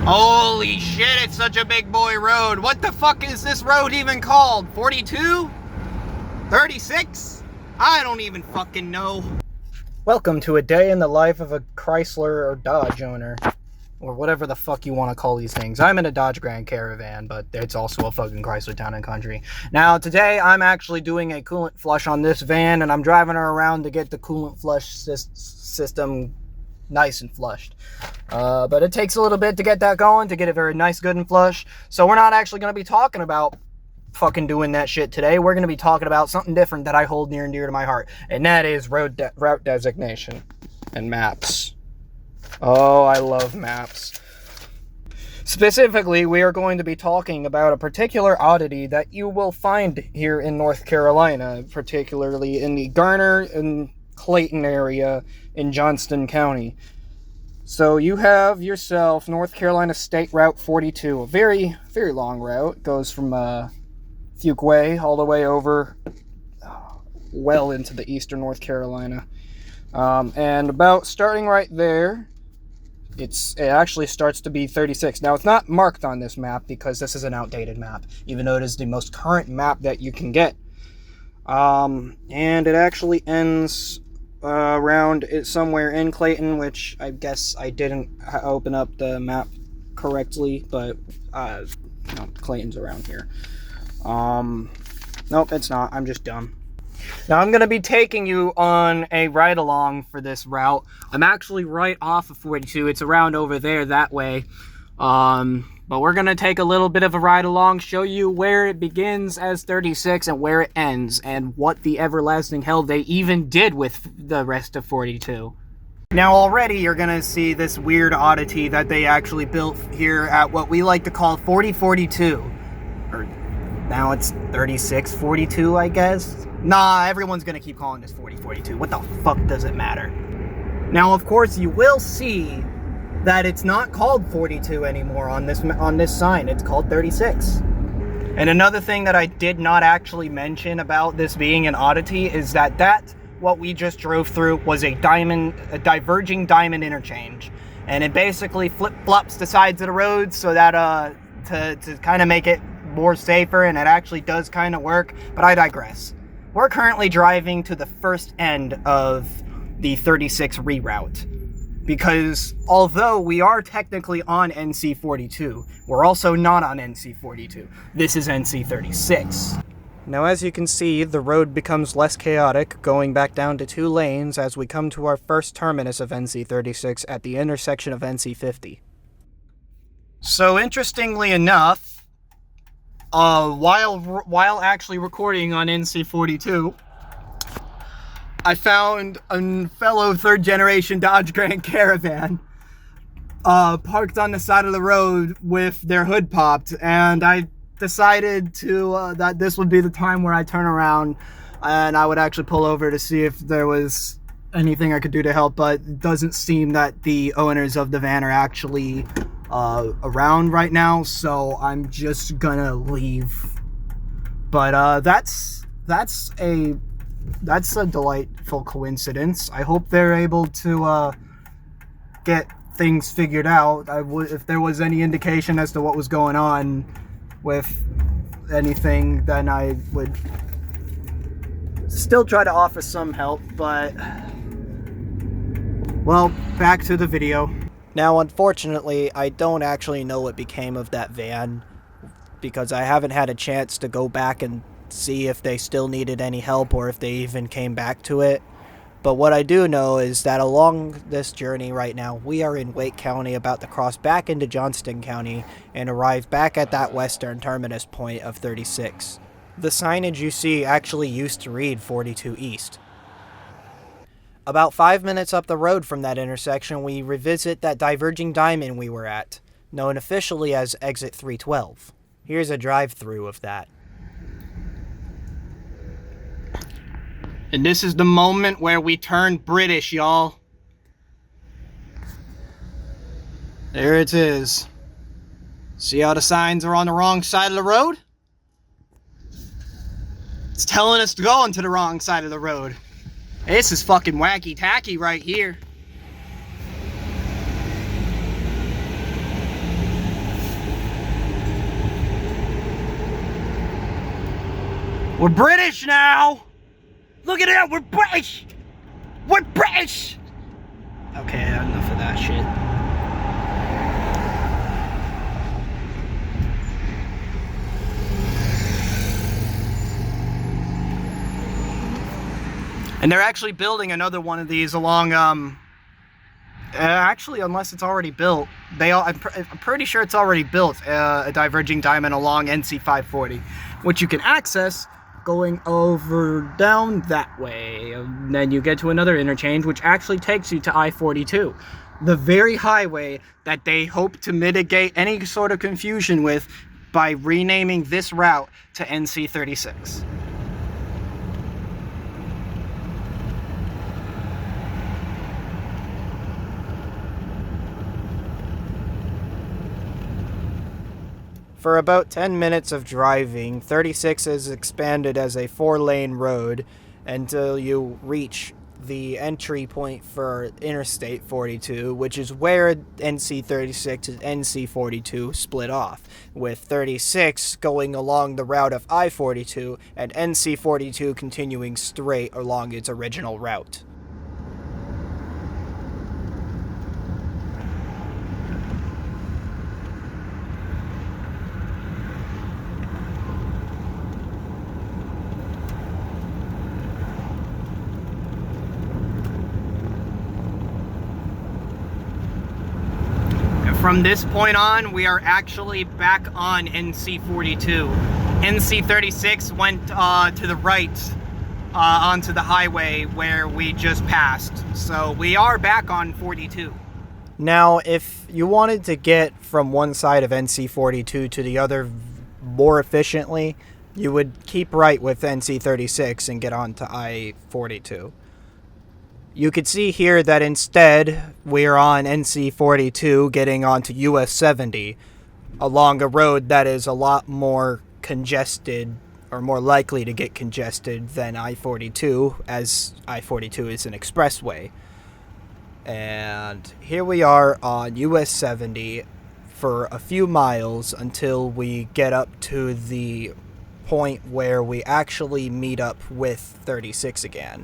Holy shit, it's such a big boy road. What the fuck is this road even called? 42? 36? I don't even fucking know. Welcome to a day in the life of a Chrysler or Dodge owner. Or whatever the fuck you want to call these things. I'm in a Dodge Grand Caravan, but it's also a fucking Chrysler Town and Country. Now, today, I'm actually doing a coolant flush on this van, and I'm driving her around to get the coolant flush system nice and flushed. But it takes a little bit to get that going, to get it very nice, good, and flush. So we're not actually going to be talking about fucking doing that shit today. We're going to be talking about something different that I hold near and dear to my heart, and that is route designation and maps. Oh, I love maps. Specifically, we are going to be talking about a particular oddity that you will find here in North Carolina, particularly in the Garner and Clayton area in Johnston County. So you have yourself North Carolina State Route 42, a very, very long route. It goes from Fuquay all the way over well into the eastern North Carolina. And about starting right there, it actually starts to be 36. Now, it's not marked on this map because this is an outdated map, even though it is the most current map that you can get. And it actually ends around somewhere in Clayton, which I guess I didn't open up the map correctly, but no, Clayton's around here. Nope, it's not. I'm just dumb. Now, I'm going to be taking you on a ride-along for this route. I'm actually right off of 42. It's around over there that way. But we're going to take a little bit of a ride-along, show you where it begins as 36 and where it ends, and what the everlasting hell they even did with the rest of 42. Now, already you're going to see this weird oddity that they actually built here at what we like to call 4042. Or now it's 3642, I guess. Nah, everyone's gonna keep calling this 4042. What the fuck does it matter? Now, of course, you will see that it's not called 42 anymore on this sign. It's called 36. And another thing that I did not actually mention about this being an oddity is that what we just drove through was a diverging diamond interchange, and it basically flip-flops the sides of the road so that to kind of make it more safer, and it actually does kind of work. But I digress. We're currently driving to the first end of the 36 reroute, because although we are technically on NC 42, we're also not on NC 42. This is NC 36. Now, as you can see, the road becomes less chaotic, going back down to 2 lanes as we come to our first terminus of NC 36 at the intersection of NC 50. So, interestingly enough, while actually recording on NC 42, I found a fellow third-generation Dodge Grand Caravan parked on the side of the road with their hood popped, and I decided that this would be the time where I turn around and I would actually pull over to see if there was anything I could do to help, but it doesn't seem that the owners of the van are actually around right now, so I'm just gonna leave. But that's a delightful coincidence. I hope they're able to get things figured out. If there was any indication as to what was going on with anything, then I would still try to offer some help. But well, back to the video. Now, unfortunately, I don't actually know what became of that van, because I haven't had a chance to go back and see if they still needed any help or if they even came back to it. But what I do know is that along this journey right now, we are in Wake County, about to cross back into Johnston County and arrive back at that western terminus point of 36. The signage you see actually used to read 42 East. About 5 minutes up the road from that intersection, we revisit that diverging diamond we were at, known officially as Exit 312. Here's a drive-through of that. And this is the moment where we turn British, y'all. There it is. See how the signs are on the wrong side of the road? It's telling us to go onto the wrong side of the road. This is fucking wacky-tacky right here. We're British now! Look at that, we're British! We're British! Okay, enough of that shit. And they're actually building another one of these along, actually, unless it's already built, I'm pretty sure it's already built, a diverging diamond along NC 540, which you can access going over down that way. And then you get to another interchange, which actually takes you to I-42, the very highway that they hope to mitigate any sort of confusion with by renaming this route to NC 36. For about 10 minutes of driving, 36 is expanded as a 4-lane road until you reach the entry point for Interstate 42, which is where NC 36 and NC 42 split off, with 36 going along the route of I-42 and NC 42 continuing straight along its original route. From this point on, we are actually back on NC 42. NC 36 went to the right onto the highway where we just passed. So we are back on 42. Now, if you wanted to get from one side of NC 42 to the other more efficiently, you would keep right with NC 36 and get on to I-42. You could see here that instead we're on NC 42 getting onto US 70 along a road that is a lot more congested, or more likely to get congested, than I-42, as I-42 is an expressway. And here we are on US 70 for a few miles until we get up to the point where we actually meet up with 36 again.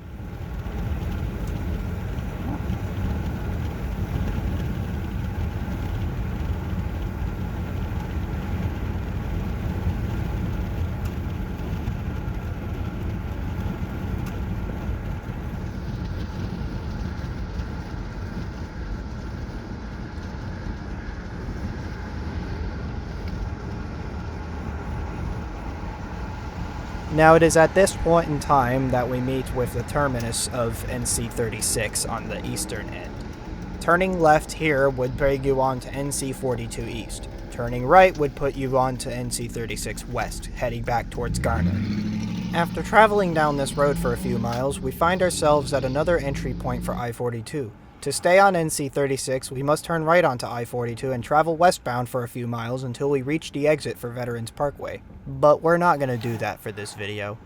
Now it is at this point in time that we meet with the terminus of NC 36 on the eastern end. Turning left here would bring you on to NC 42 East. Turning right would put you on to NC 36 West, heading back towards Garner. After traveling down this road for a few miles, we find ourselves at another entry point for I-42. To stay on NC 36, we must turn right onto I-42 and travel westbound for a few miles until we reach the exit for Veterans Parkway. But we're not going to do that for this video.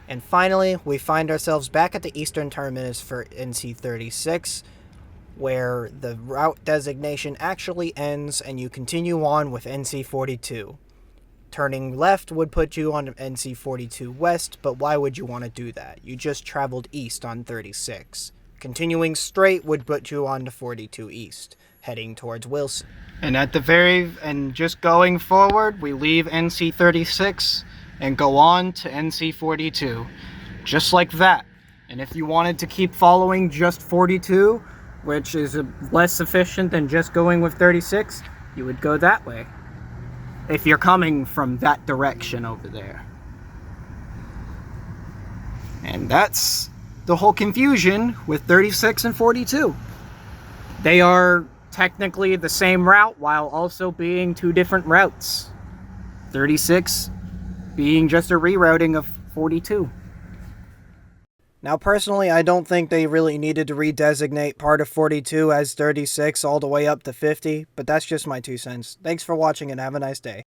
And finally, we find ourselves back at the eastern terminus for NC 36, where the route designation actually ends and you continue on with NC 42. Turning left would put you on NC 42 West, but why would you want to do that? You just traveled east on 36. Continuing straight would put you on to 42 East, heading towards Wilson. And just going forward, we leave NC 36 and go on to NC 42, just like that. And if you wanted to keep following just 42, which is less efficient than just going with 36, you would go that way. If you're coming from that direction over there. And that's the whole confusion with 36 and 42. They are technically the same route while also being two different routes. 36 being just a rerouting of 42. Now, personally, I don't think they really needed to redesignate part of 42 as 36 all the way up to 50, but that's just my 2 cents. Thanks for watching and have a nice day.